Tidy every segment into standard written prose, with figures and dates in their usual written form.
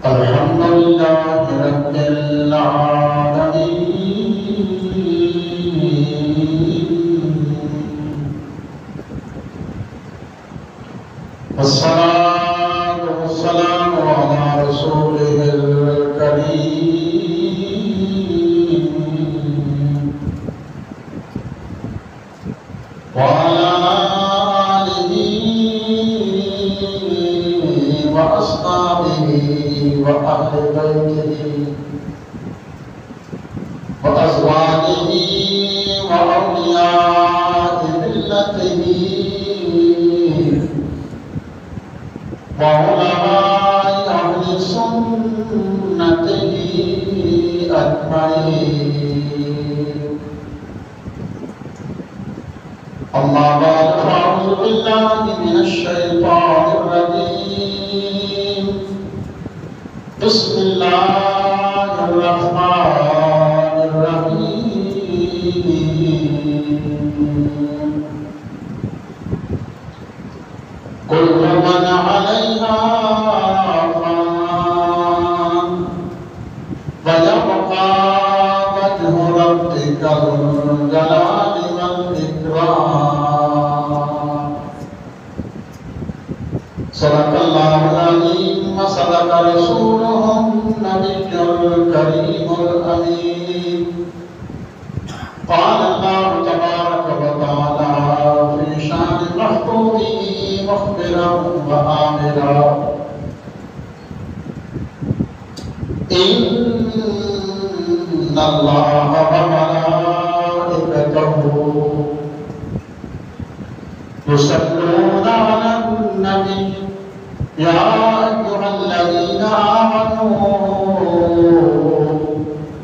الحمدللہ رب العالمین والصلاة والسلام على رسوله الكريم وعلى آله وأصحابه وأهل بيته وأزواجه وأولياء ملته وعلماء أهل سنته أجمعين. أما بعد فأعوذ بالله من الشيطان الرجيم. بسم الله الرحمن الرحيم. كل من عليها فان ويبقى وجه ربك ذو الجلال والإكرام. صدق الله العظيم وصدق رسوله النبي الكريم الأمين. قال الله تبارك وتعالى في شان محبوبه مخبرا وآمرا: إن الله وملائكته يصلون على النبي يا أيها الذين آمنوا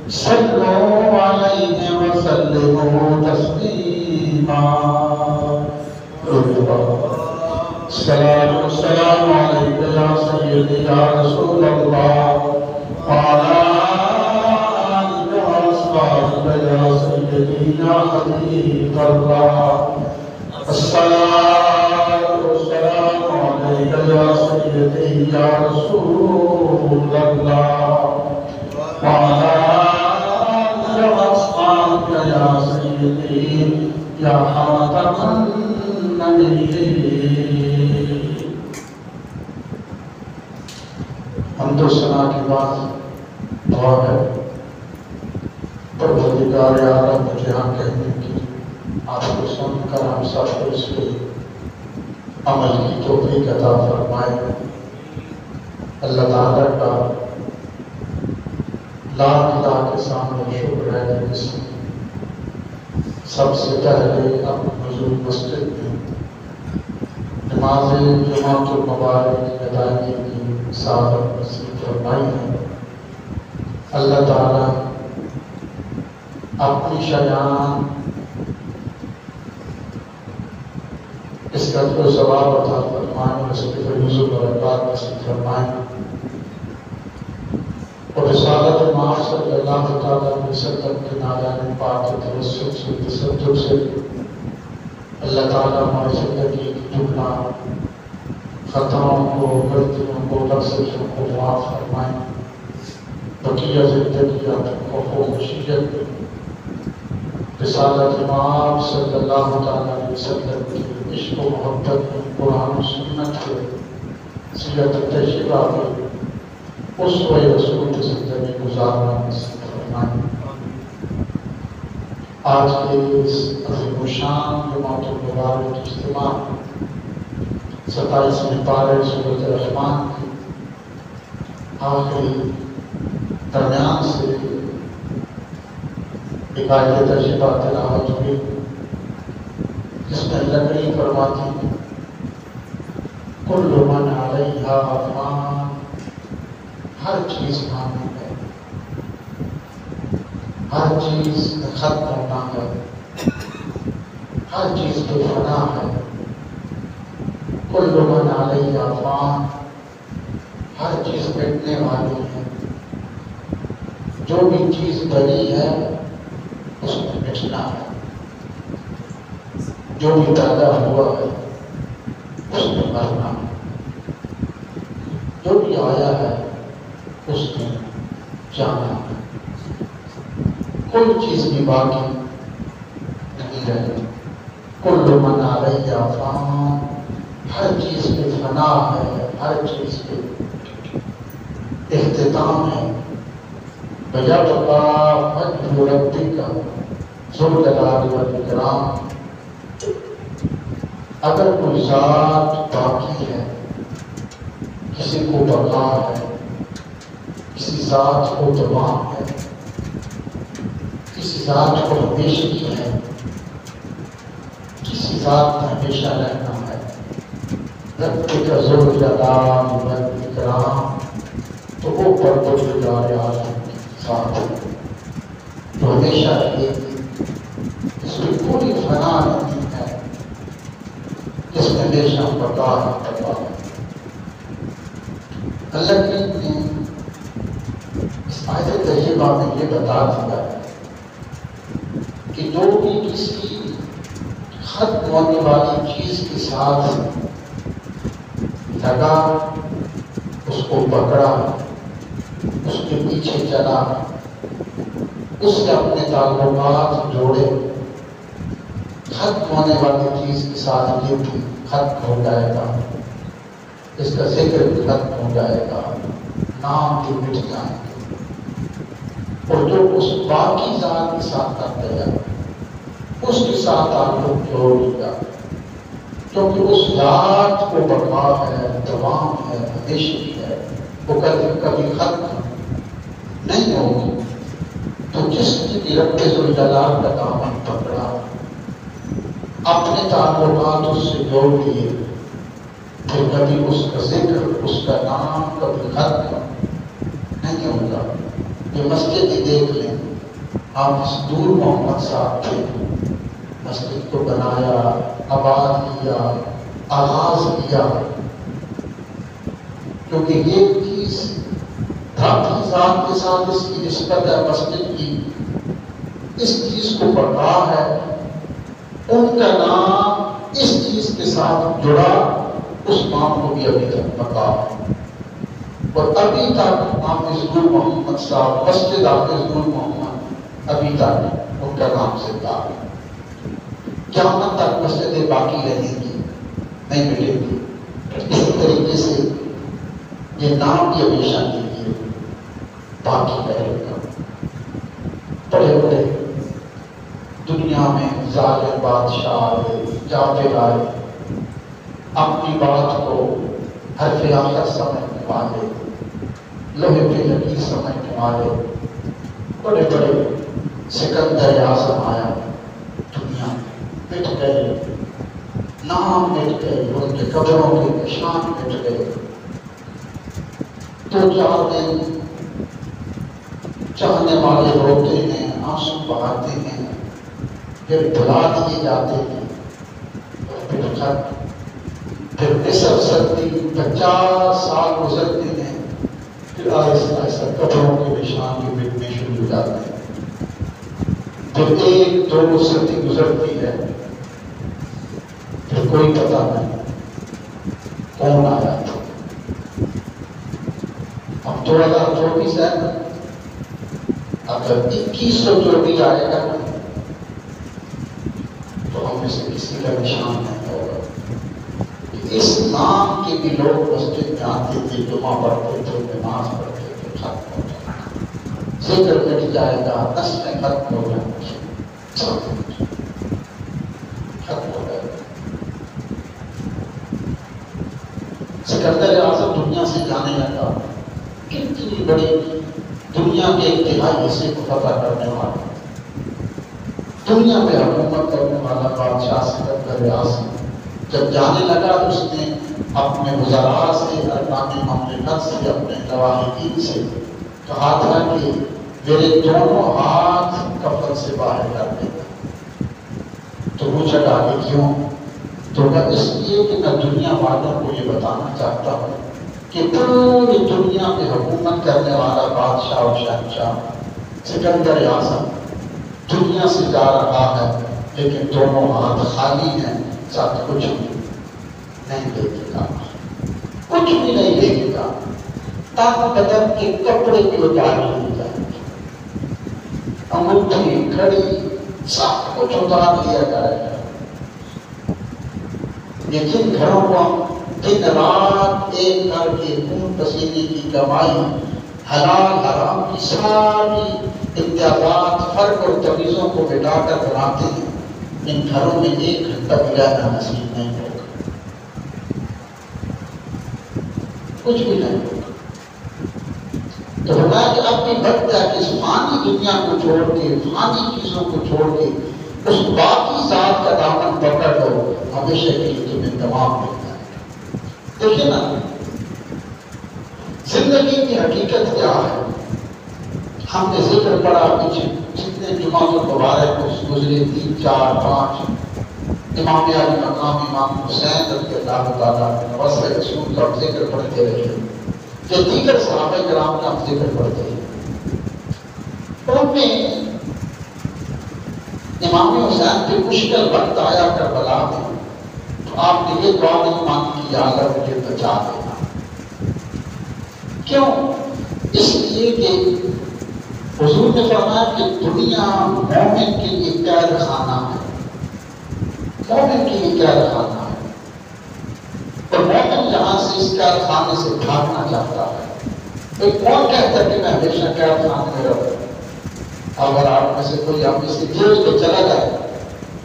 صلوا عليه وسلموا تسليما. الصلاة والسلام عليك يا سيدي يا رسول الله وعلى آلك وأصحابك يا سيدي يا حبيب الله. الصلاة والسلام عليك يا سيدي يا رسول الله وعلى آلك وأصحابك يا سيدي يا خاتم النبيين. حمد و ثنا کی بات دعا ہے. پروردگار عالم مجھے ہاں کہنے کی آپ کو سن کر ہم سب کو اس کے عمل کی توفیق عطا فرمائے. اللہ تعالیٰ کا لاکھ لاکھ کے سامنے شکر ہے جس نے سب سے پہلے اپنے حضور مسجد میں نماز جمعۃ المبارک ادائیگی کی سعادت نصیب فرمائی ہے. اللہ تعالیٰ اپنی شجاعت اس کا جو ثواب عطا فرمائے اور اس کے فیض و برکات نصیب فرمائے اور رسالت مآب صلی اللہ تعالیٰ علیہ وسلم کے نالان پاک کے توسل سے تصدق سے اللہ تعالیٰ ہماری زندگی کی جملہ خطاؤں کو غلطیوں کو لفظوں کو معاف فرمائے. بقیہ زندگی اپنے خوف و خشیت میں رسالت مآب صلی اللہ تعالیٰ علیہ وسلم کی عشق و محبت میں قرآن و سنت کے سیرت طیبہ میں اسوہ رسول کی زندگی گزارنا نصیب فرمائے. آج کے اس عظیم و شان جمعۃ المبارک اجتماع 27ویں پارے سورۃ الرحمن کی آخری درمیان سے ایک آیت طیبہ تلاوت ہوئی جس میں لکڑی فرماتی ہے: کل من علیہا فان. ہر چیز فانی ہے، ہر چیز ختم ہونا ہے، ہر چیز بے فنا ہے. کل من علیہا فان. ہر چیز مٹنے والی ہے. جو بھی چیز بنی ہے اس میں مٹنا ہے. جو بھی پیدا ہوا ہے اس میں مرنا ہے. جو بھی آیا ہے اس نے جانا ہے، کوئی چیز بھی باقی نہیں رہی۔ کل من علیہ فان، ہر چیز پہ فنا ہے، ہر چیز پہ اختتام ہے۔ وَيَبْقَى وَجْهُ رَبِّكَ ذُو الْجَلَالِ وَالْإِكْرَامِ، اگر کوئی ذات باقی ہے، کسی کو بقا ہے، کسی ذات کو دوام ہے، کسی ذات کو ہمیشگی ہے، کسی ذات میں ہمیشہ رہنا ہے، ربِّكَ ذُو الْجَلَالِ وَالْإِكْرَامِ، تو وہ پروردگار عالم کی ذات ہے جو ہمیشہ رہے گی، اس میں کوئی فنا نہیں ہے، جس میں ہمیشہ بقا ہے۔ اللہ نے اس آیت طیبہ میں یہ بتا دیا ہے کہ جو بھی کسی ختم ہونے والی چیز کے ساتھ لگا، اس کو پکڑا، اس کے پیچھے چلا، اس سے اپنے تعلقات جوڑے، ختم ہونے والی چیز کے ساتھ یہ بھی ختم ہو جائے گا، اس کا ذکر بھی ختم ہو جائے گا، نام بھی مٹ جائیں گے، اور جو اس باقی ذات کے ساتھ کر گیا اس کے ساتھ تعلق جوڑ لیا، کیونکہ اس ذات کو بقا ہے، دوام ہے، ہمیشگی ہے، وہ کبھی ختم نہیں ہوگی۔ تو جس نے بھی رب ذوالجلال کا دامن پکڑا، اپنے تعلقات اس سے جوڑ لیے، پھر کبھی اس کا ذکر، اس کا نام کبھی ختم نہیں ہوگا۔ یہ مسجد ہی دیکھ لیں، آپ مزدور محمد صاحب تھے، مسجد کو بنایا، آباد کیا، آغاز کیا، کیونکہ یہ چیز رب کی ذات کے ساتھ اس کی نسبت ہے، مسجد کی اس چیز کو بقا ہے، ان کا نام اس چیز کے ساتھ جڑا، اس نام کو بھی ابھی تک بقا ہے، اور ابھی تک حافظ نور محمد صاحب، مسجد حافظ نور محمد ابھی تک ان کا نام زندہ ہے۔ قیامت تک مسجدیں باقی رہیں گی، نہیں ملے گی۔ اسی طریقے سے یہ نام بھی ہمیشہ کے لیے باقی رہے گا۔ بڑے بڑے دنیا میں ظالم بادشاہ آئے، جابر آئے، اپنی بات کو حرف آخر سمجھنے والے، لوہے پہ لکیر سمجھنے والے، بڑے بڑے سکندر اعظم آیا، دنیا مٹ گئے، نام مٹ گئے، ان کے قبروں کے نشان مٹ گئے۔ دو چار دن چاہنے والے روتے ہیں، آنسو بہاتے ہیں، پھر بھلا دیے جاتے ہیں، اور پھر ختم، پھر نصف صدی 50 سال گزرتے ہیں، پھر آہستہ آہستہ قبروں کے نشان بھی مٹنے شروع ہو جاتے ہیں، پھر 1-2 صدی گزرتی ہے، پھر کوئی پتہ نہیں کون آیا تھا۔ اب 2024 ہے، اگر 2124 آئے گا تو ہم میں سے کسی کا نشان نہیں ہوگا۔ اس نام کے بھی لوگ مسجد میں آتے تھے، جمعہ پڑھتے تھے، نماز پڑھتے تھے، ختم ہو جائے، ذکر مٹ جائے گا، نسلیں ختم ہو جائیں گی، ختم ہو جائے گا۔ سکندر اعظم دنیا سے جانے لگا، کتنی بڑی دنیا کے انتہائی حصے کو فتح کرنے والا، دنیا پہ حکومت کرنے والا بادشاہ سکندر اعظم جب جانے لگا، اس نے اپنے وزراء سے، ارکان مملکت سے، اپنے جواہرین سے کہا تھا کہ میرے دونوں ہاتھ کفن سے باہر کر دے۔ تو وہ چڑھا کہ کیوں؟ تو میں اس لیے کہ میں دنیا والوں کو یہ بتانا چاہتا ہوں کہ پوری دنیا پہ حکومت کرنے والا بادشاہ و شہنشاہ سکندر اعظم دنیا سے جا رہا ہے، لیکن دونوں ہاتھ خالی ہیں، ساتھ کچھ بھی نہیں لے گا، کچھ بھی نہیں لے گا۔ تن بدن کے کپڑے بھی اتار لیے جائیں گے، انگوٹھی گھڑی سب کچھ اتار لیا جائے گا۔ یہ جن گھروں کو ہم دن رات ایک کر کے خون پسینے کی کمائی، حلال حرام کی ساری امتیازات، فرق اور تمیزوں کو مٹا کر بناتے ہیں، ان گھروں میں ایک گھنٹہ بھی رہنا نصیب نہیں ہوگا، کچھ بھی نہیں ہوگا۔ تو فرمایا کہ اب بھی وقت ہے کہ اس فانی دنیا کو چھوڑ کے، فانی چیزوں کو چھوڑ کے اس باقی ذات کا دامن پکڑ لو، ہمیشہ کے لیے تمہیں تمام مل جائے گا۔ دیکھیں نا، زندگی کی حقیقت کیا ہے؟ ہم نے ذکر پڑھا پیچھے جتنے جمعہ مبارک گزرے 3 4 5 امام علی مقام امام حسین رضی اللہ تعالیٰ وصف رسول کا ذکر پڑھتے رہے، جو دیگر صحابہ کرام کا ہم ذکر پڑھتے ہیں، ان میں امام حسین پہ مشکل وقت آیا کربلا میں، تو آپ نے یہ دعا نہیں مانگی کہ یا اللہ مجھے بچا دینا۔ کیوں؟ اس لیے کہ حضور نے فرمایا کہ دنیا مومن کے لیے قید خانہ ہے، مومن کے لیے قید خانہ ہے، اور مومن یہاں سے اس قید خانے سے بھاگنا چاہتا ہے۔ ایک کون کہتا ہے کہ میں ہمیشہ قید خانے میں رہوں؟ اگر آپ میں سے کوئی آپ میں سے جیل پہ چلا جائے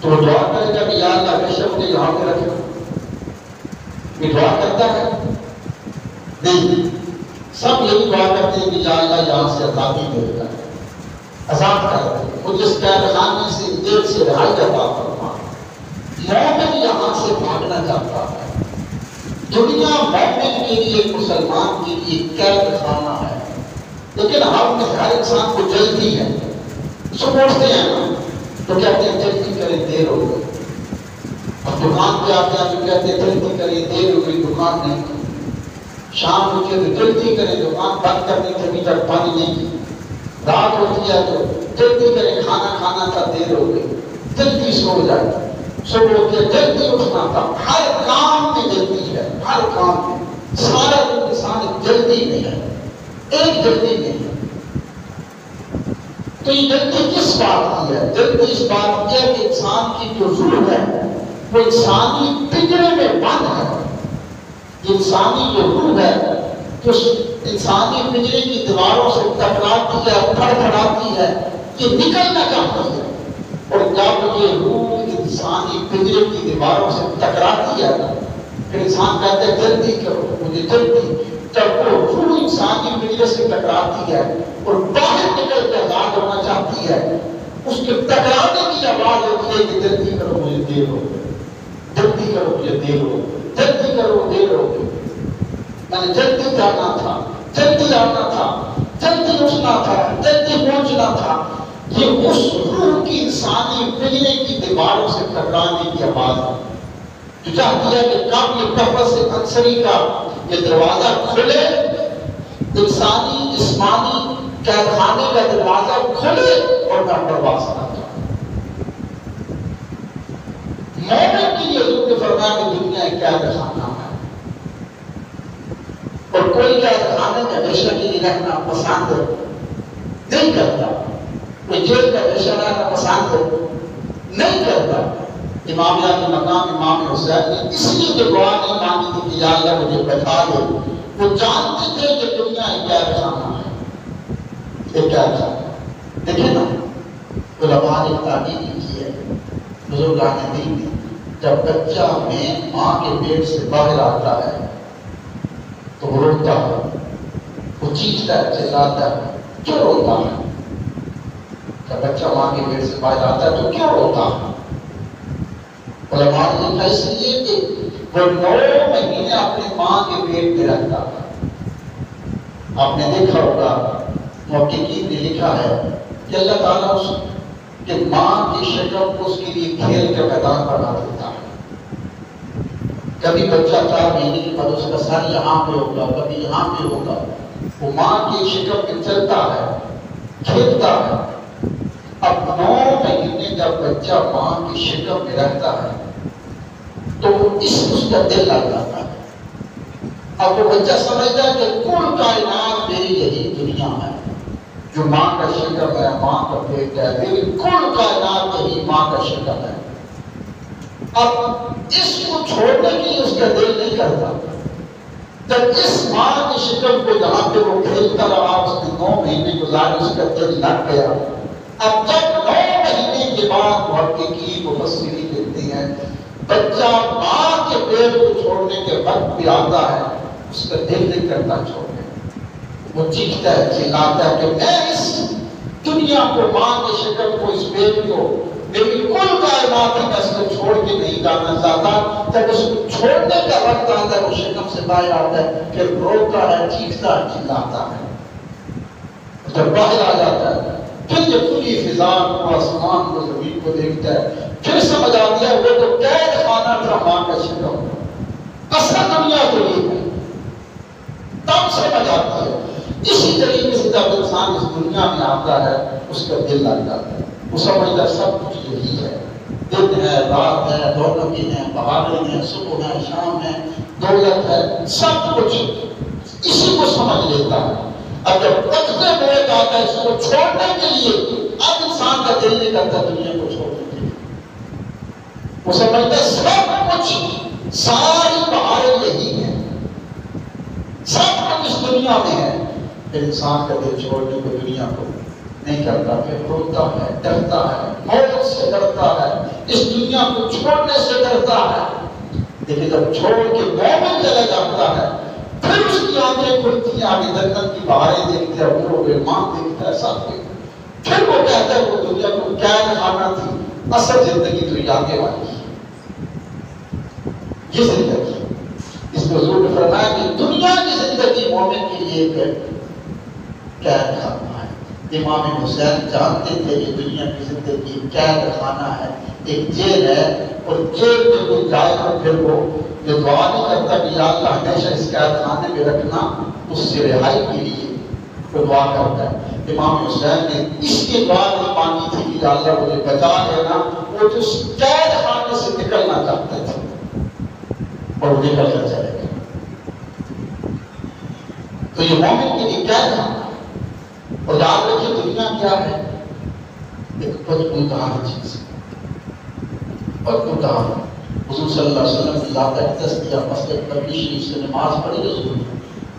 تو وہ دعا کرے گا کہ یا اللہ ہمیشہ مجھے یہاں پہ رکھے، یہ دعا کرتا ہے؟ نہیں، سب یہی دعا کرتے ہیں کہ یا اللہ یہاں سے آزادی دے گا، آزاد کر دے، مجھے اس قید خانے سے، جیل سے رہائی عطا فرما۔ مومن یہاں سے بھاگنا چاہتا ہے۔ دنیا مومن کے لیے، مسلمان کے لیے قید خانہ ہے، لیکن ہم میں ہر انسان کو جلدی ہے، صبح اٹھتے ہیں نا تو کہتے ہیں جلدی کریں دیر ہو گئی، اب دکان پہ آتے ہیں تو کہتے ہیں جلدی کریں دیر ہو گئی دکان نہیں کی، شام ہوتی ہے تو جلدی کریں دکان بند کرنی تھی ابھی تک بند نہیں کی، رات ہوتی ہے تو جلدی کریں کھانا کھانا تھا دیر ہو گئی، جلدی سو جائے، صبح ہوتی ہے جلدی اٹھنا تھا، ہر کام میں جلدی ہے، ہر کام میں، سارا دن انسان جلدی میں ہے، ایک جلدی نہیں ہے۔ تو یہ جلدی کس بات کی ہے؟ جلدی اس بات کی ہے کہ انسان کی جو روح ہے وہ انسانی پنجرے میں بند ہے، انسانی جو روح ہے جو انسانی پنجرے کی دیواروں سے ٹکراتی ہے، پھڑ پھڑاتی ہے، یہ نکلنا چاہتی ہے، اور جب یہ روح انسانی پنجرے کی دیواروں سے ٹکراتی ہے پھر انسان کہتا ہے جلدی کرو مجھے جلدی، جب وہ روح انسانی پنجرے سے ٹکراتی ہے اور باہر نکل کے آزاد ہونا چاہتی ہے، اس کے ٹکرانے کی آواز ہوتی ہے کہ جلدی کرو مجھے دیر ہو گئی، جلدی کرو مجھے دیر ہو گئی، جلدی کرو دیر ہو گئی، میں نے جلدی جانا تھا، جلدی آنا تھا، جلدی اٹھنا تھا، جلدی پہنچنا تھا۔ یہ اس روح کی انسانی پنجرے کی دیواروں سے ٹکرانے کی آواز ہے جو چاہتی ہے کہ کب یہ قفس عنصری کا یہ دروازہ کھلے، انسانی جسمانی قید خانے کا دروازہ کھلے اور میں پرواز نہ جاؤں۔ مومن کے لیے حضور نے فرمایا کہ دنیا ایک قید خانہ ہے، اور کوئی قید خانے میں ہمیشہ کے لیے رہنا پسند نہیں کرتا، کوئی جیل میں ہمیشہ رہنا پسند نہیں کرتا۔ امام علی مقام امام حسین نے اس لیے جو دعا نہیں مانگی تھی کہ یا اللہ مجھے بچا دے، وہ جانتے تھے کہ دنیا ایک قید خانہ ہے، ایک قید خانہ۔ دیکھیں نا، علماء نے تعبیر کی ہے، بزرگان دین نے، جب بچہ میں ماں کے پیٹ سے باہر آتا ہے تو وہ روتا ہے، وہ چیختا ہے، چلاتا ہے، کیوں روتا ہے؟ جب بچہ ماں کے پیٹ سے باہر آتا ہے تو کیوں روتا ہے؟ علماء نے لکھا اس لیے کہ وہ 9 مہینے اپنی ماں کے پیٹ میں رکھتا ہے۔ آپ نے دیکھا ہوگا، محققین نے لکھا ہے کہ اللہ تعالیٰ اس کہ ماں کی شکل کو اس کے لیے کھیل کا میدان بنا دیتا ہے۔ کبھی بچہ 4 مہینے کے بعد اس کا سر یہاں پہ ہوگا، کبھی یہاں پہ ہوگا، وہ ماں کی شکل میں چلتا ہے، کھیلتا ہے۔ اب 9 مہینے جب بچہ ماں کی شکل میں رہتا ہے تو اس کا دل لگ جاتا ہے، اب وہ بچہ سمجھتا ہے کہ کل کائنات میری یہی دنیا ہے، جو ماں کا شکم ہے، ماں کا پیٹ ہے، میری کل کائنات یہی ماں کا شکم ہے۔ اب اس کو چھوڑنے کی اس کا دل نہیں کرتا۔ جب اس ماں کی شکم کو جہاں پہ وہ کھیلتا رہا، اس نے 9 مہینے گزارے، اس کا دل لگ گیا۔ اب جب 9 مہینے کے بعد محققین مفسرین کہتے ہیں بچہ ماں کے پیٹ کو چھوڑنے کے وقت بھی آتا ہے، اس کا دل نہیں کرتا چھوڑنے، وہ چیختا ہے، چلاتا ہے کہ میں اس دنیا کو، ماں کے شکم کو، اس پیٹ کو، میری کل کائنات میں اس کو چھوڑ کے نہیں جانا چاہتا۔ جب اس کو چھوڑنے کا وقت آتا ہے، وہ شکم سے باہر آتا ہے، پھر روتا ہے، چیختا ہے، چلاتا ہے۔ جب باہر آ جاتا ہے، پھر جب پوری فضا کو، آسمان کو، زمین کو دیکھتا ہے، پھر سمجھ آتی ہے وہ تو قید خانہ تھا ماں کا شکم، اصل دنیا تو یہ ہے۔ تب سمجھ آتی ہے۔ اسی طریقے سے جب انسان اس دنیا میں آتا ہے، اس کا دل لگ جاتا ہے، وہ سمجھتا ہے سب کچھ یہی ہے، دن ہے، رات ہے، رونقیں ہیں، بہاریں ہیں، صبح ہے، شام ہے، دولت ہے، سب کچھ اسی کو سمجھ لیتا ہے۔ اب جب وقت موت آتا ہے اس کو چھوڑنے کے لیے، اب انسان کا دل نہیں کرتا دنیا کو چھوڑنے کے لیے۔ وہ سمجھتا ہے سب کچھ، ساری بہاریں یہی ہیں، سب کچھ اس دنیا میں ہے۔ پھر انسان کا دل چھوڑنے کو، دنیا کو نہیں کرتا، پھر روتا ہے، ڈرتا ہے، موت سے ڈرتا ہے، اس دنیا کو چھوڑنے سے ڈرتا ہے۔ لیکن جب چھوڑ کے مومن چلا جاتا ہے، پھر اس کی آنکھیں کھلتی ہیں، آگے جنت کی بہاریں دیکھتا ہے، وہ رحمان دیکھتا ہے، ساتھ دیکھتا ہے۔ پھر وہ کہتا ہے وہ دنیا کو قید خانہ تھی، اصل زندگی تو یہ آگے والی ہے، یہ زندگی۔ اس کو حضور نے فرمایا کہ دنیا کی زندگی مومن کے لیے ایک قید خانہ ہے۔ امام حسین جانتے تھے کہ دنیا کی زندگی قید خانہ ہے، ایک جیل ہے، اور جیل میں کوئی جائے تو پھر وہ یہ دعا نہیں کرتا کہ یا اللہ ہمیشہ اس قید خانے میں رکھنا، اس سے رہائی کے لیے وہ دعا کرتا ہے۔ امام حسین نے اس کی دعا نہیں مانگی تھی کہ یا اللہ مجھے بچا لینا، وہ تو اس قید خانے سے نکلنا چاہتے تھے اور وہ نکل کر چلے گئے۔ تو یہ مومن کے لیے قید خانہ ہے۔ اور یاد رکھیے دنیا کیا ہے؟ ایک بدبودار چیز، بدبودار۔ حضور صلی اللہ علیہ وسلم نے لاتا دیا مسجد نبوی شریف سے نماز پڑھی، حضور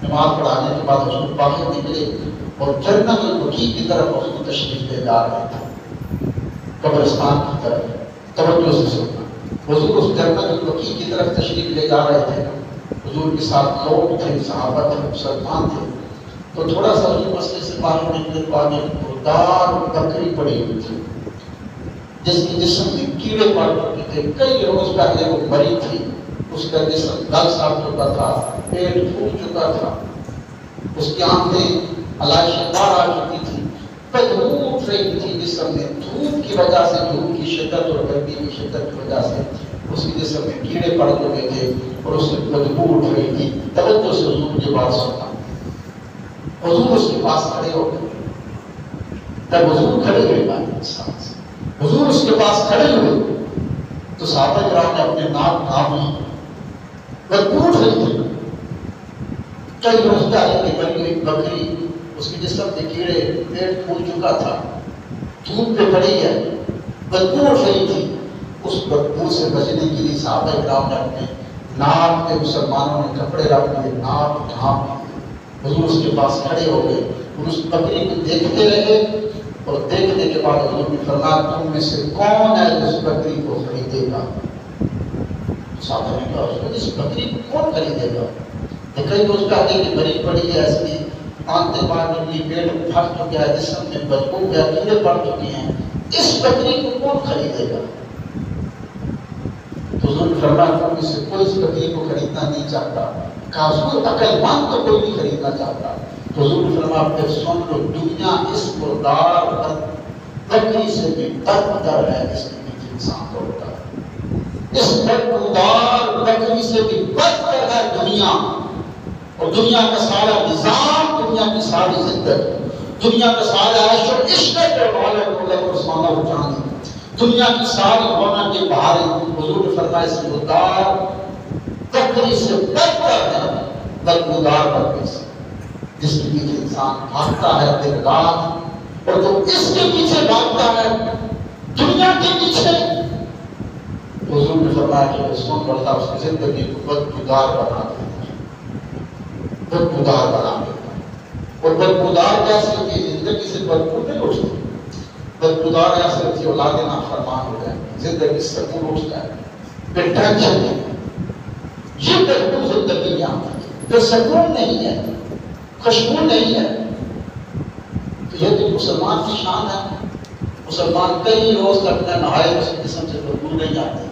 نماز پڑھانے کے بعد حضور باہر نکلے اور جنت البقیع کی طرف حضور تشریف لے جا رہے تھے، قبرستان کی طرف۔ توجہ سے سننا، حضور اس جنت البقیع کی طرف تشریف لے جا رہے تھے، حضور کے ساتھ لوگ تھے، صحابہ تھے، مسلمان تھے۔ تو تھوڑا سا حضور مسجد سے باہر نکلے تو آگے مردار بکری پڑی ہوئی تھی، جس کے جسم میں کیڑے پڑ چکے تھے، کئی روز پہلے وہ مری تھی، اس کا جسم گل سڑ چکا تھا، پیٹ پھوٹ چکا تھا، اس کی آنکھیں علائشیں باہر آ چکی تھی، بدبو اٹھ رہی تھی جسم میں، دھوپ کی وجہ سے، دھوپ کی شدت اور گرمی کی شدت کی وجہ سے اس کے جسم میں کیڑے پڑ چکے تھے اور اس سے بدبو اٹھ رہی تھی۔ توجہ سے حضور کی بات سننا۔ حضور اس کے پاس کھڑے ہو گئے، جب حضور کھڑے ہوئے حضور اس کے پاس کھڑے ہوئے تو صحابہ کرام نے اپنے ناک تھامی، بدبو اٹھ رہی تھی، کئی روز پہلے کی بنی ہوئی بکری، اس کے جسم میں کیڑے، پیٹ پھول چکا تھا، دھوپ پہ پڑی ہے، بدبو اٹھ رہی تھی۔ اس بدبو سے بچنے کے لیے صحابہ کرام نے اپنے ناک پہ، مسلمانوں نے کپڑے رکھ دیے، ناک ڈھانپ دیے۔ حضور اس کے پاس کھڑے ہو گئے اور اس بکری کو دیکھتے رہے، اور دیکھنے کے بعد حضور نے فرمایا تم میں سے کون ہے جو اس بکری کو خریدے گا؟ صحابہ نے کہا اس بکری کو کون خریدے گا؟ کئی روز پہلے کی مری پڑی ہے، اس کی آنتیں باہر نکلی، پیٹ پھٹ چکا ہے، جسم میں بدبو ہے، کیڑے پڑ چکے ہیں، اس بکری کو کون خریدے گا؟ حضور نے فرمایا تم میں سے کوئی اس بکری کو خریدنا نہیں چاہتا، حضور عقل مند تو کوئی نہیں خریدنا چاہتا۔ تو حضور نے فرمایا پھر سن لو، دنیا اس مردار بکری سے بھی بدتر ہے جس کے پیچھے انسان دوڑتا ہے۔ اس بدبودار بکری سے بھی بدتر ہے دنیا، اور دنیا کا سارا نظام، دنیا کی ساری زندگی، دنیا کا سارا عیش و عشرت اور دولت اور سونا و چاندی، دنیا کی ساری ہونا کی بہاریں، حضور نے فرمایا اس مردار بکری سے بدتر ہے بدبودار بدبو سے، جس کے پیچھے انسان بھاگتا ہے دن رات، اور جو اس کے پیچھے بھاگتا ہے دنیا کے پیچھے، حضور نے فرمایا کہ رسول پڑتا اس کی زندگی کو بدبودار بنا دیتا ہے، بدبودار بنا دیتا ہے۔ اور بدبودار کیسے ہوتی ہے؟ زندگی سے بدبو نہیں اٹھتی، بدبودار ایسے ہوتی ہے اولاد نافرمان ہو جائے، زندگی سے سکون اٹھ جائے، پھر ٹینشن نہیں، یہ بدبو زندگی میں آتی ہے، پھر سکون نہیں ہے، خوشبو نہیں ہے۔ تو یہ تو مسلمان کی شان ہے، مسلمان کئی روز تک نہ نہائے اس قسم سے بدبو نہیں آتی،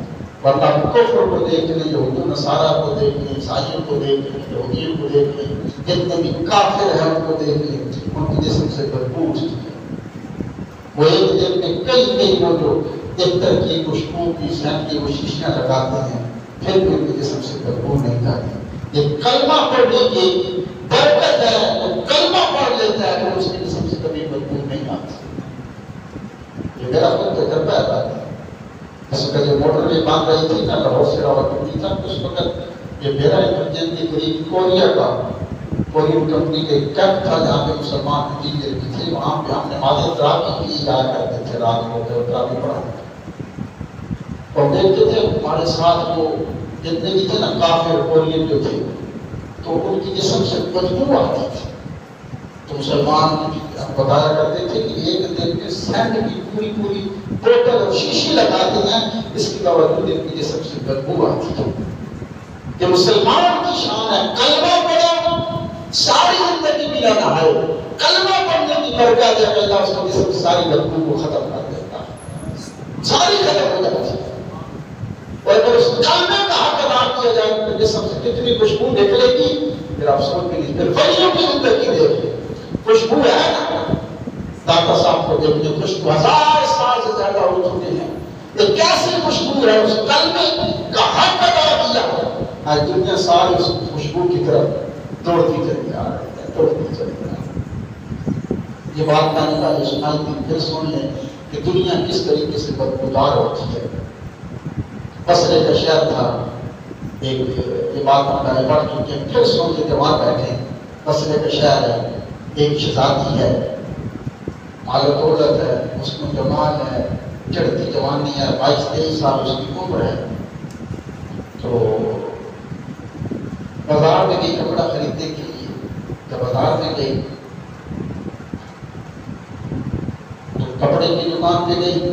ورنہ کفر کو دیکھ لیں، یہود نصارہ کو دیکھ لیں، عیسائیوں کو دیکھ لیں، یہودیوں کو دیکھ لیں، جتنے بھی کافر ہیں ان کو دیکھ لیں، ان کی جسم سے بدبو اٹھتی ہے۔ وہ ایک دن میں کئی وہ جو عطر کی خوشبو کی سینٹ کی وہ شیشیاں لگاتے ہیں، پھر بھی ان کی جسم سے بدبو نہیں جاتی۔ یہ کلمہ پڑھنے کی برکت ہے، تو کلمہ پڑھ لیتا ہے تو اس کی جسم سے کبھی بدبو نہیں آتی۔ یہ میرا خود تجربہ ہے بات ہے۔ اس وقت یہ موٹر بھی باندھ رہی تھی نا لاہور سے راولپنڈی تک، اس وقت یہ میرا ایمرجنسی کے قریب کوریا کا کورین کمپنی کے کیمپ تھا جہاں پہ مسلمان انجینئر بھی تھے، وہاں پہ ہم نماز تراویح کے لیے جایا کرتے تھے، رات کو تراویح پڑھا اور دیکھتے تھے ہمارے ساتھ وہ جتنے بھی تھے نا کافر کورین جو تھے، تو ان کی جسم سے بدبو آتی تھی۔ تو مسلمان بتایا کرتے تھے کہ ایک دن میں سینٹ کی پوری بوتل اور شیشی لگاتے ہیں، اس کے باوجود ان کی جسم سے بدبو آتی ہے۔ یہ مسلمان کی شان ہے، کلمہ پڑھو ساری زندگی بلا نہائے، کلمہ پڑھنے کی برکت ہے، اللہ اس کی جسم سے ساری بدبو کو ختم کر دیتا ہے، ساری ختم ہو جاتی ہے۔ اور اگر اس کلمے کا حق ادا کیا جائے تو جسم سے کتنی خوشبو نکلے گی، پھر آپ سوچ کے لیجیے، پھر ولیوں کی زندگی دیکھیں، خوشبو ہے نا، داتا صاحب کو دیکھیں خوشبو 1000 سال سے زیادہ ہو چکے ہیں، یہ کیسی خوشبو ہے، اس کلمے کا حق ادا کیا۔ آج دنیا ساری اس خوشبو کی طرف دوڑتی چلی آ رہی ہے، دوڑتی چلی آ رہی ہے۔ یہ بات میں نے کہا یہ سنائی تھی، پھر سن لیں کہ دنیا کس طریقے سے بدبودار ہوتی ہے۔ بصرے کا شہر تھا، ایک یہ بات میں نے پڑھ چکے ہیں، پھر سن کے وہاں بیٹھے، بصرے کا شہر ہے، ایک شہزادی ہے، مال و دولت ہے، اس میں جمال ہے، چڑھتی جوانی ہے، 22-23 سال اس کی عمر ہے۔ تو بازار میں گئی کپڑا خریدنے کے لیے، جب بازار میں گئی تو کپڑے کی دکان پہ گئی،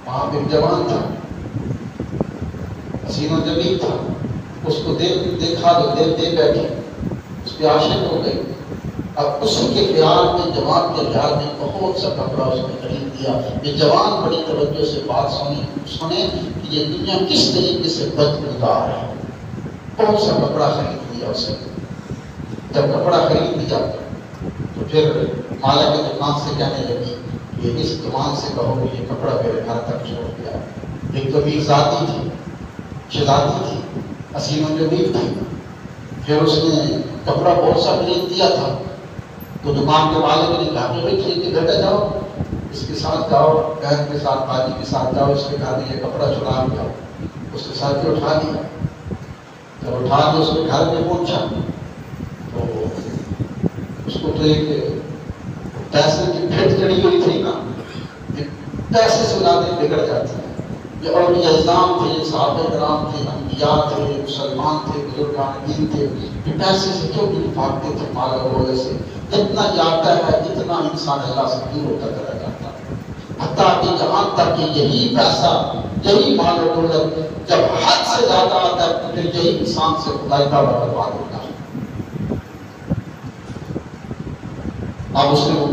وہاں پہ جوان تھا، حسین و جمیل تھا، اس کو دیکھا تو دیکھتے بیٹھی، اس پہ عاشق ہو گئی۔ اب اسی کے خیال میں، جوان کے خیال میں بہت سا کپڑا اس نے خرید دیا۔ یہ جوان بڑی توجہ سے بات سنے کہ یہ دنیا کس طریقے سے بدبودار ہے، بہت سا کپڑا خرید لیا اسے۔ جب کپڑا خرید لیا تو پھر مالا کی دکان سے کہنے لگی کہ اس جوان سے کہو کہ یہ کپڑا میرے گھر تک چھوڑ دیا۔ ایک کبیر ذاتی تھی، شہزادی تھی، حسین و جمیل تھی، پھر اس نے کپڑا بہت سا خرید دیا تھا۔ تو دکان کے مالک نے کہا کہ بھائی ٹھیک ہے بیٹا جاؤ، اس کے ساتھ جاؤ، بہن کے ساتھ، بھائی کے ساتھ جاؤ، اس کے گھر میں یہ کپڑا چرا لیا۔ اس کے ساتھ بھی اٹھا لیا، جب اٹھا کے اس کے گھر میں پہنچا تو اس کو تو ایک پیسے کی بھیٹ چڑھی ہوئی تھی نا، پیسے سے اولادیں بگڑ جاتی ہیں۔ یہ اور یہ الزام تھے، یہ صحابہ کرام تھے، انبیاء تھے، مسلمان تھے، بزرگان دین تھے، کہ پیسے سے کیوں نہیں بھاگتے تھے مال و دولت سے؟ جتنا جاتا ہے اتنا انسان اللہ سے دور ہوتا چلا جاتا ہے، حتیٰ کہ جہاں تک کہ یہی پیسہ، یہی مال و دولت جب حد سے زیادہ آتا ہے تو پھر یہی انسان سے خدائی کا برباد ہوتا ہے۔ اب اس میں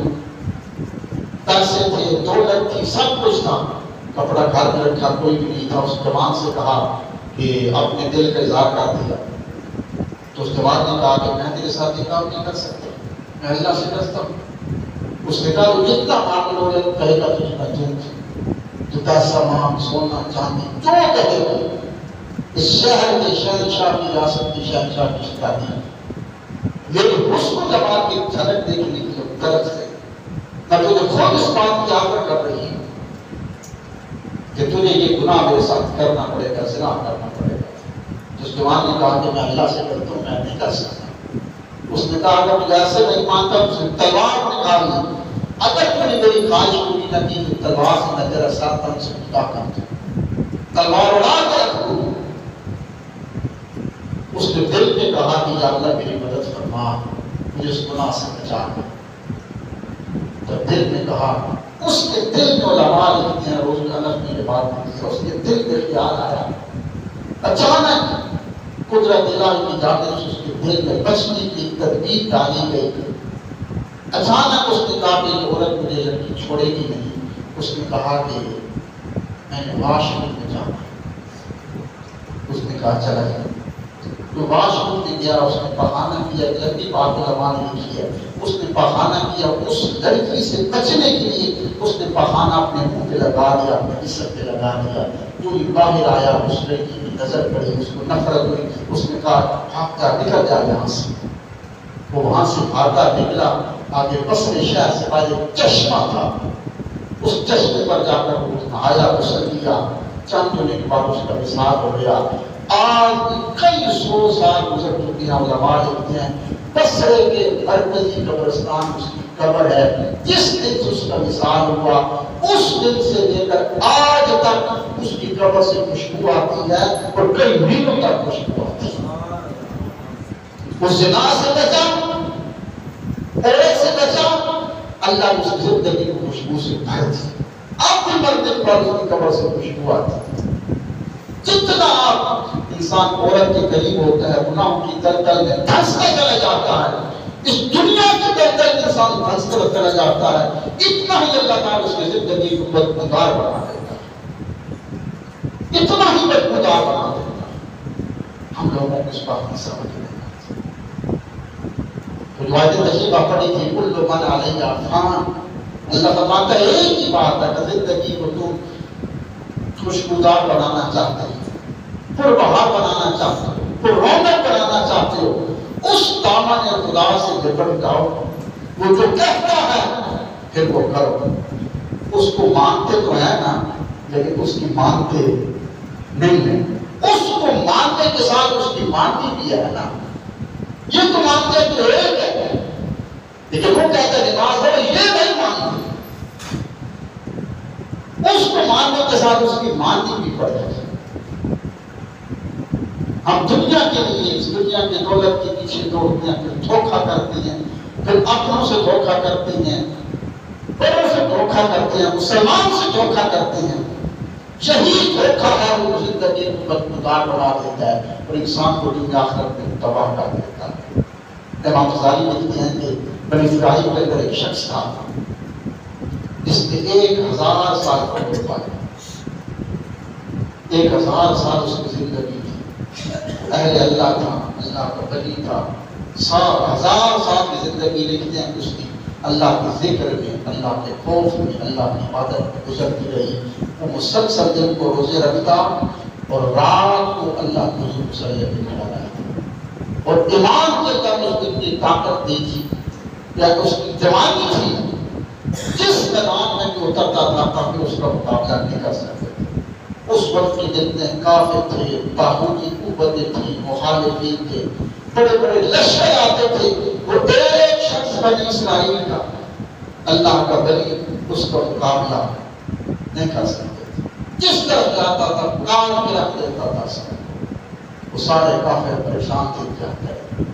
پیسے تھے، دولت تھی، سب کچھ تھا، کپڑا گھر میں رکھا، کوئی بھی نہیں تھا۔ اس جوان سے کہا کہ اپنے دل کا اظہار کر دیا، تو اس جوان نے کہا کہ میں تیرے ساتھ یہ کام نہیں کر سکتا، میں اللہ سے ڈرتا ہوں۔ اس نے کہا تو جتنا مانگ لو گے کہے گا تجھے میں تو پیسہ مانگ، سونا چاندی جو کہے گا۔ اس شہر کے شہنشاہ کی ریاست کے شہنشاہ کی شہزادی میری حسن و جمال کی جھلک دیکھنے کی طرف سے میں تجھے خود اس بات کی آفر کر رہی ہوں کہ تجھے یہ گناہ میرے ساتھ کرنا پڑے گا، زنا کرنا پڑے گا۔ جس جوان نے کہا کہ میں اللہ سے ڈرتا ہوں، میں نہیں کر سکتا، اس نے کہا اگر مجھے ایسے نہیں مانتا اس نے تلوار نکال لی، اگر تو نے میری خواہش پوری نہ کی تو تلوار سے میں تیرا ساتھ تن سے جدا کر دوں، تلوار اڑا کے رکھ دوں۔ اس نے دل میں کہا کہ یا اللہ میری مدد فرما، مجھے اس گناہ سے بچا لے۔ تو دل میں کہا، اس کے دل میں علماء لکھتے ہیں، روز انس نے یہ بات کی، اس کے دل میں خیال آیا، اچانک قدرت الہی کی جانب سے اس کے دل میں بچنے کی تدبیر ڈالی گئی۔ اچانک اس نے کہا کہ یہ عورت مجھے لڑکی چھوڑے گی نہیں۔ اس نے کہا کہ میں نے واش روم میں جانا۔ اس نے کہا چلا جائے، تو واش روم میں گیا، اس نے بہانہ کیا، لمبی بات علماء نے لکھی ہے، اس نے بہانہ کیا اس لڑکی سے بچنے کے لیے، اس نے بہانہ اپنے منہ پہ لگا دیا، اپنے جسم پہ لگا دیا۔ جو ہی باہر آیا اس لڑکی کی نظر پڑی، اس کو نفرت ہوئی، اس نے کہا بھاگ جا، نکل جا یہاں سے۔ وہ وہاں سے بھاگا نکلا، آگے بصرے شہر سے باہر ایک چشمہ تھا، اس چشمے پر جا کر وہ نہایا، غسل کیا، چند ہونے کے بعد اس کا وصال ہو گیا۔ آج کئی سو سال گزر چکے ہیں، علماء لکھتے ہیں بصرے کے مرکزی قبرستان اس کی قبر ہے۔ جس دن سے اس کا وصال ہوا اس دن سے لے کر آج تک اس کی قبر سے خوشبو آتی ہے، اور کئی مہینوں تک خوشبو آتی ہے۔ وہ زنا سے بچا، عورت سے بچا، اللہ نے اس کی زندگی کو خوشبو سے بھر دی۔ اب بھی مرنے کے بعد اس کی قبر سے خوشبو آتی ہے۔ جتنا آپ انسان عورت کے قریب ہوتا ہے، گناہوں کی دلدل میں دھنستا چلا جاتا ہے، اس دنیا کی دلدل میں انسان دھنستا چلا جاتا ہے، اتنا ہی اللہ تعالیٰ اس کی زندگی کو بدبودار بنا دیتا ہے، اتنا ہی بدبودار بنا دیتا ہے۔ ہم لوگوں کو اس بات کی سمجھ نہیں آتی۔ روایت تشریفہ پڑی تھی، کل من علیہ فان، اللہ فرماتا ہے ایک ہی بات ہے کہ زندگی کو تم خوشبودار بنانا چاہتے ہو، پربہار بنانا چاہتے ہو، پر رونق بنانا چاہتے ہو، اس دامن خدا سے لپٹ جاؤ۔ وہ جو کہتا ہے پھر وہ کرو۔ اس کو مانتے تو ہے نا، لیکن اس کی مانتے نہیں ہے۔ اس کو ماننے کے ساتھ اس کی مانتی بھی ہے نا۔ یہ تو مانتے تو ایک ہے، لیکن وہ کہتا ہے نماز ہو، یہ نہیں مانتے۔ اس کو ماننے کے ساتھ اس کی مانتی بھی پڑ جائے۔ ہم دنیا کے لیے اس دنیا کے دولت کے پیچھے دوڑتے ہیں، پھر دھوکہ کرتے ہیں، پھر اپنوں سے دھوکہ کرتے ہیں، بڑوں سے دھوکہ کرتے ہیں، مسلمان سے دھوکہ کرتے ہیں۔ شہید دھوکہ ہے، وہ زندگی کو بدبودار بنا دیتا ہے اور انسان کو دنیا آخرت میں تباہ کر دیتا ہے۔ امام غزالی لکھتے ہیں کہ بنی اسرائیل کے اندر ایک شخص تھا جس نے 1000 سال عمر پائی، 1000 سال اس کی زندگی تھی، اہل اللہ تھا، اللہ کا ولی تھا، 1000 سال کی زندگی لکھتے ہیں اس کی اللہ کے ذکر میں، اللہ کے خوف میں، اللہ کی عبادت میں گزرتی رہی۔ وہ مسلسل دن کو روزے رکھتا اور رات کو اللہ کے حضور صلی اللہ علیہ وسلم کھڑا رہتا، اور ایمان کے کم اس کی اتنی طاقت دی تھی یا اس کی جوانی تھی، جس میدان میں بھی اترتا تھا تاکہ اس کا مقابلہ نہیں کر سکتے تھے۔ اس وقت کے جتنے کافر تھے، طاغوتی قوتیں تھیں، مخالفین تھے، بڑے بڑے لشکر آتے تھے، وہ ایک شخص بنی اسرائیل کا اللہ کا ولی اس کا مقابلہ نہیں کر سکتے تھے۔ جس طرف جاتا تھا کان میں رکھ دیتا تھا سب، وہ سارے کافر پریشان تھے، کیا کریں۔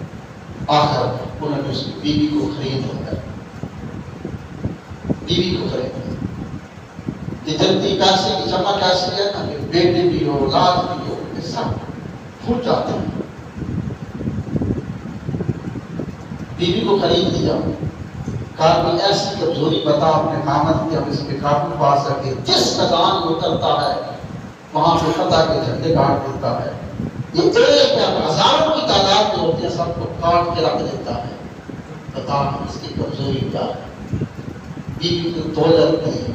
آخر انہوں نے اس کی بیوی کو خرید لیا، بیوی کو خرید لیا۔ کہ جلدی پیسے کی جمع کیسی ہے نا، کہ بیٹے بھی ہو، اولاد بھی ہو، یہ سب پھوٹ جاتے ہیں۔ بیوی کو خرید لیا، کہا کوئی ایسی کمزوری بتا اپنے خامد کی ہم اس پہ قابو پا سکے۔ جس میدان میں اترتا ہے وہاں پہ فتح کے جھنڈے گاڑ دیتا ہے۔ یہ ایک یا ہزاروں کی تعداد میں ہوتے ہیں، سب کو کاٹ کے رکھ دیتا ہے۔ بتا اس کی کمزوری کیا ہے۔ بیوی کو دولت دی،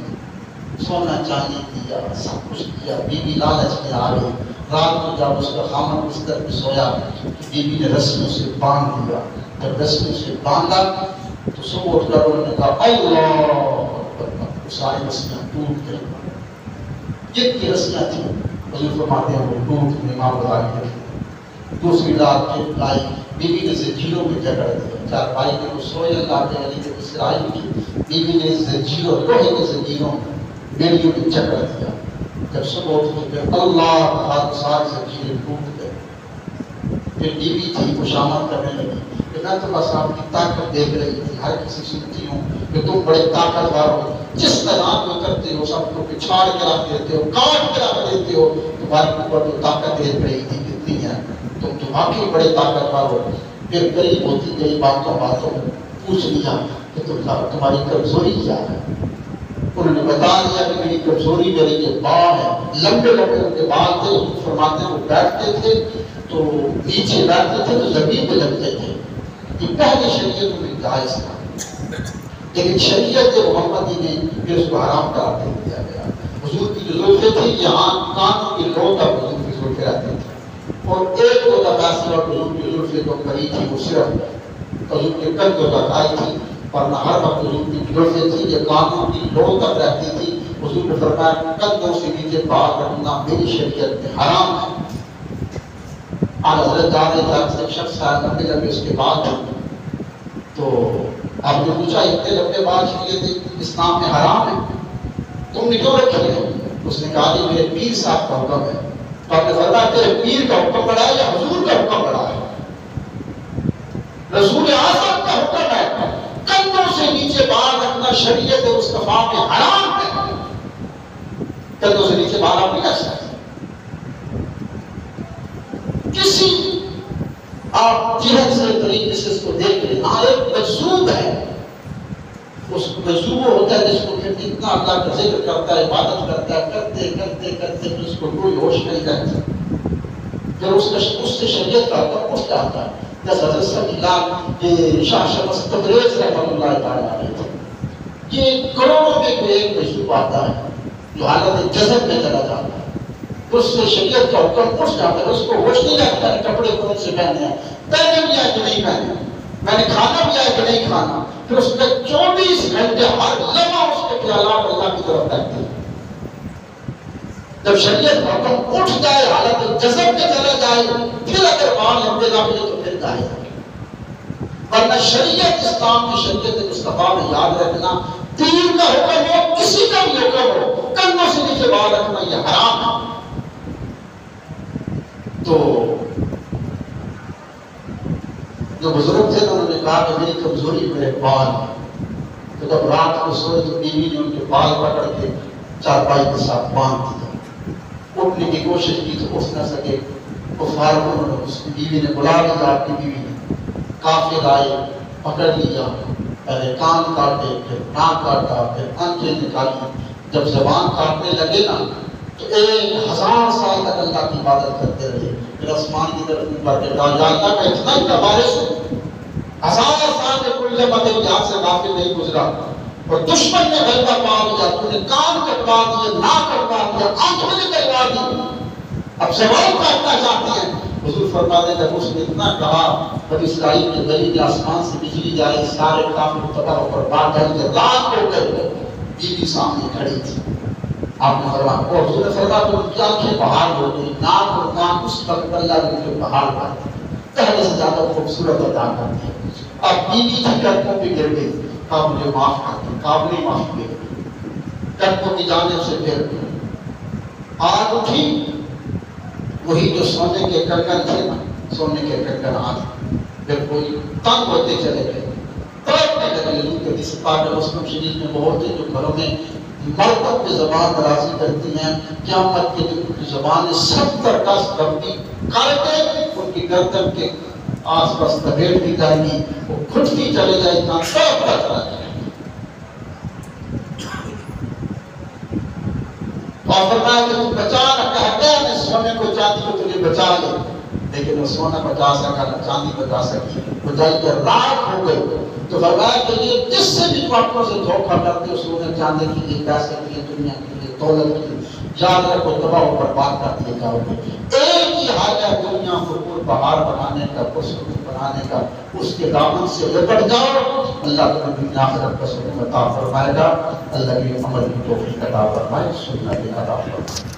سونا چاندی دیا، سب کچھ دیا، بیوی لالچ میں آ گئی۔ رات کو جب اس کا خامد بستر پہ سویا، بیوی نے رسیوں سے باندھ دیا۔ جب رسیوں سے باندھا تو صبح اٹھ کر انہوں نے کہا اللہ اکبر، ساری رسیاں ٹوٹ گئی۔ جتنی رسیاں تھیں حضور فرماتے ہیں وہ ٹوٹ گئی۔ امام غزالی دوسری رات کے آئی، بیوی نے زنجیروں میں جکڑ دیا، چارپائی میں وہ سوئے، اللہ کے ولی کے اسرائیل کی بیوی نے زنجیروں، لوہے کے زنجیروں بیویوں میں جکڑ دیا۔ جب صبح اٹھی پھر اللہ تعالیٰ ساری زنجیریں ٹوٹ گئے۔ پھر بیوی تھی وہ شامت کرنے لگی کہ میں تو بس آپ کی طاقت دیکھ رہی تھی، ہر کسی سنتی ہوں کہ تم بڑے طاقتور ہو، جس میدان میں اترتے ہو سب کو پچھاڑ کے رکھ دیتے ہو، کاٹ کے رکھ دیتے ہو، تمہارے اوپر تو طاقت دیکھ رہی تھی کتنی ہے، تم تو واقعی بڑے طاقتور ہو۔ پھر قریب ہوتی گئی، باتوں باتوں پوچھ لیا کہ تمہاری کمزوری کیا ہے؟ انہوں نے بتا دیا کہ میری کمزوری میرے یہ بال ہے، لمبے لمبے ان کے بال تھے، فرماتے وہ بیٹھتے تھے تو نیچے بیٹھتے تھے تو زمین پہ لگتے تھے۔ یہ پہلے شریعت میں جائز تھا، لیکن شریعت محمدی نے پھر اس کو حرام قرار دے دیا گیا۔ حضور کی جو زلفیں تھیں یہاں کانوں کی لو تک حضور کی زلفیں رہتی تھیں، اور ایک دو دفعہ سوا حضور کی زلفیں جو کری تھی وہ صرف حضور کے کندھوں تک آئی تھی، ورنہ ہر وقت حضور کی زلفیں تھیں یہ کانوں کی لو تک رہتی تھی۔ حضور نے فرمایا کندھوں سے نیچے بال رکھنا میری شریعت میں حرام ہے۔ حضرت دانے جان سے شخص آیا لمبے لمبے اس کے بال تھے، تو آپ نے پوچھا اتنے لمبے بال شریعت اسلام میں حرام ہے، تم نے کیوں رکھے ہیں؟ اس نے کہا میرے پیر صاحب کا حکم ہے۔ تو آپ نے فرمایا تیرے پیر کا حکم بڑا ہے یا حضور کا حکم بڑا ہے؟ رسول اعظم کا حکم ہے کندھوں سے نیچے بال رکھنا شریعت مصطفیٰ میں حرام ہے، کندھوں سے نیچے بال آپ نہیں رکھ سکتے۔ کسی آپ جہت سے طریقے سے اس کو دیکھ لیں، ہاں ایک مجذوب ہے، اس مجذوب ہوتا ہے جس کو پھر اتنا اللہ کا ذکر کرتا ہے، عبادت کرتا ہے، کرتے کرتے کرتے پھر اس کو کوئی ہوش نہیں رہتا، پھر اس سے شریعت کا حکم اٹھ جاتا ہے۔ جیسے حضرت صلی اللہ شاہ شمس تبریز رحمۃ اللہ تعالیٰ علیہ تھے، یہ کروڑوں میں کوئی ایک مجذوب آتا ہے جو حالت جذب میں چلا جاتا ہے، اس سے شریعت کا حکم اٹھ جاتا ہے، اس کو ہوش نہیں رہتا ہے کپڑے کون سے پہنے ہیں، پہنے بھی آئے کہ نہیں پہنے، میں نے کھانا بھی آئے کہ نہیں کھانا، پھر اس میں 24 گھنٹے ہر لمحہ اس کے خیالات اللہ کی طرف رہتے ہیں۔ جب شریعت کا حکم اٹھ جائے، حالت جذب میں چلا جائے، پھر اگر بال لمبے داخلے تو پھر گائے، ورنہ شریعت اسلام کی شریعت مصطفیٰ میں یاد رکھنا، پیر کا حکم ہو کسی کا بھی حکم ہو، کندھوں سے نیچے بال رکھنا یہ حرام ہے۔ تو جو بزرگ تھے انہوں نے کہا کہ میری کمزوری میرے بال ہے، تو جب رات کو سوئے تو بیوی نے ان کے بال پکڑ کے چارپائی کے ساتھ باندھ دیا، اٹھنے کی کوشش کی تو اٹھ نہ سکے، انہوں نے اس کی بیوی نے بلا لیا، آپ کی بیوی نے کافر آئے، پکڑ لیا، پہلے کان کاٹے، پھر ناک کاٹا، پھر آنکھیں نکالی، جب زبان کاٹنے لگے نا تو 1000 سال تک اللہ کی عبادت کرتے رہے، پھر آسمان کی طرف اوپر کے کہا یا اللہ کا اتنا ہی کا بارش ہو، 1000 سال میں کوئی جب ابھی یہاں سے غافل نہیں گزرا، اور دشمن نے غلبہ پا لیا، تو نے کان کٹوا دیے، ناک کٹوا دیا، آنکھیں نکلوا دی، اب زبان کاٹنا چاہتی ہیں۔ حضور فرماتے جب اس نے اتنا کہا، بنی اسرائیل کے غریب نے آسمان سے بجلی جائے، سارے کافر تباہ ہو کر بات جائیں کہ رات ہو گئے، بیوی سامنے کھڑی تھی، آپ نے فرمایا، اور حضور نے فرمایا تو ان کی آنکھیں بحال ہو گئی، ناک اور کان اس وقت اللہ نے مجھے بحال کر دیا، پہلے سے زیادہ خوبصورت ادا کر دیا۔ اب بیوی کی قدموں پہ گر گئی، کہا مجھے معاف کر دیں، قابل معاف کر قدموں کی جانب سے پھر آگ اٹھی، وہی جو سونے کے کنگن تھے نا، سونے کے کنگن آج پھر کوئی تنگ ہوتے چلے گئے، تڑپنے لگے۔ حضور کے حدیث پاک مسلم شریف میں بہت ہے جو گھروں میں مردوں کی زبان درازی کرتی ہیں، قیامت کے دن کی زبان 70 کا لمبی کر کے ان کی گردن کے آس پاس لپیٹ دی جائے گی، وہ کھٹتی چلے جائے گا، تڑپتا چلا جائے گا۔ اور فرمایا کہ تم بچا نہ کہا میں سونے کو چاندی کو تجھے بچا لے، لیکن وہ سونا بچا سکا نہ چاندی بچا سکی، وہ جل کے راکھ ہو گئی۔ تو فرمایا کہ یہ جس سے بھی تم اپنوں سے دھوکہ کرتے ہو، سونے چاندی کے لیے، پیسے کے لیے، دنیا کے لیے، دولت کے لیے، یاد رکھو تباہ و برباد کر دیے جاؤ گے۔ ایک ہی حال ہے دنیا کو پور بہار بنانے کا، پرسکون بنانے کا، اس کے دامن سے لپٹ جاؤ، اللہ تمہیں دنیا آخرت کا سکون عطا فرمائے گا۔ اللہ کی عمل کی توفیق عطا فرمائے، سنت عطا فرمائے۔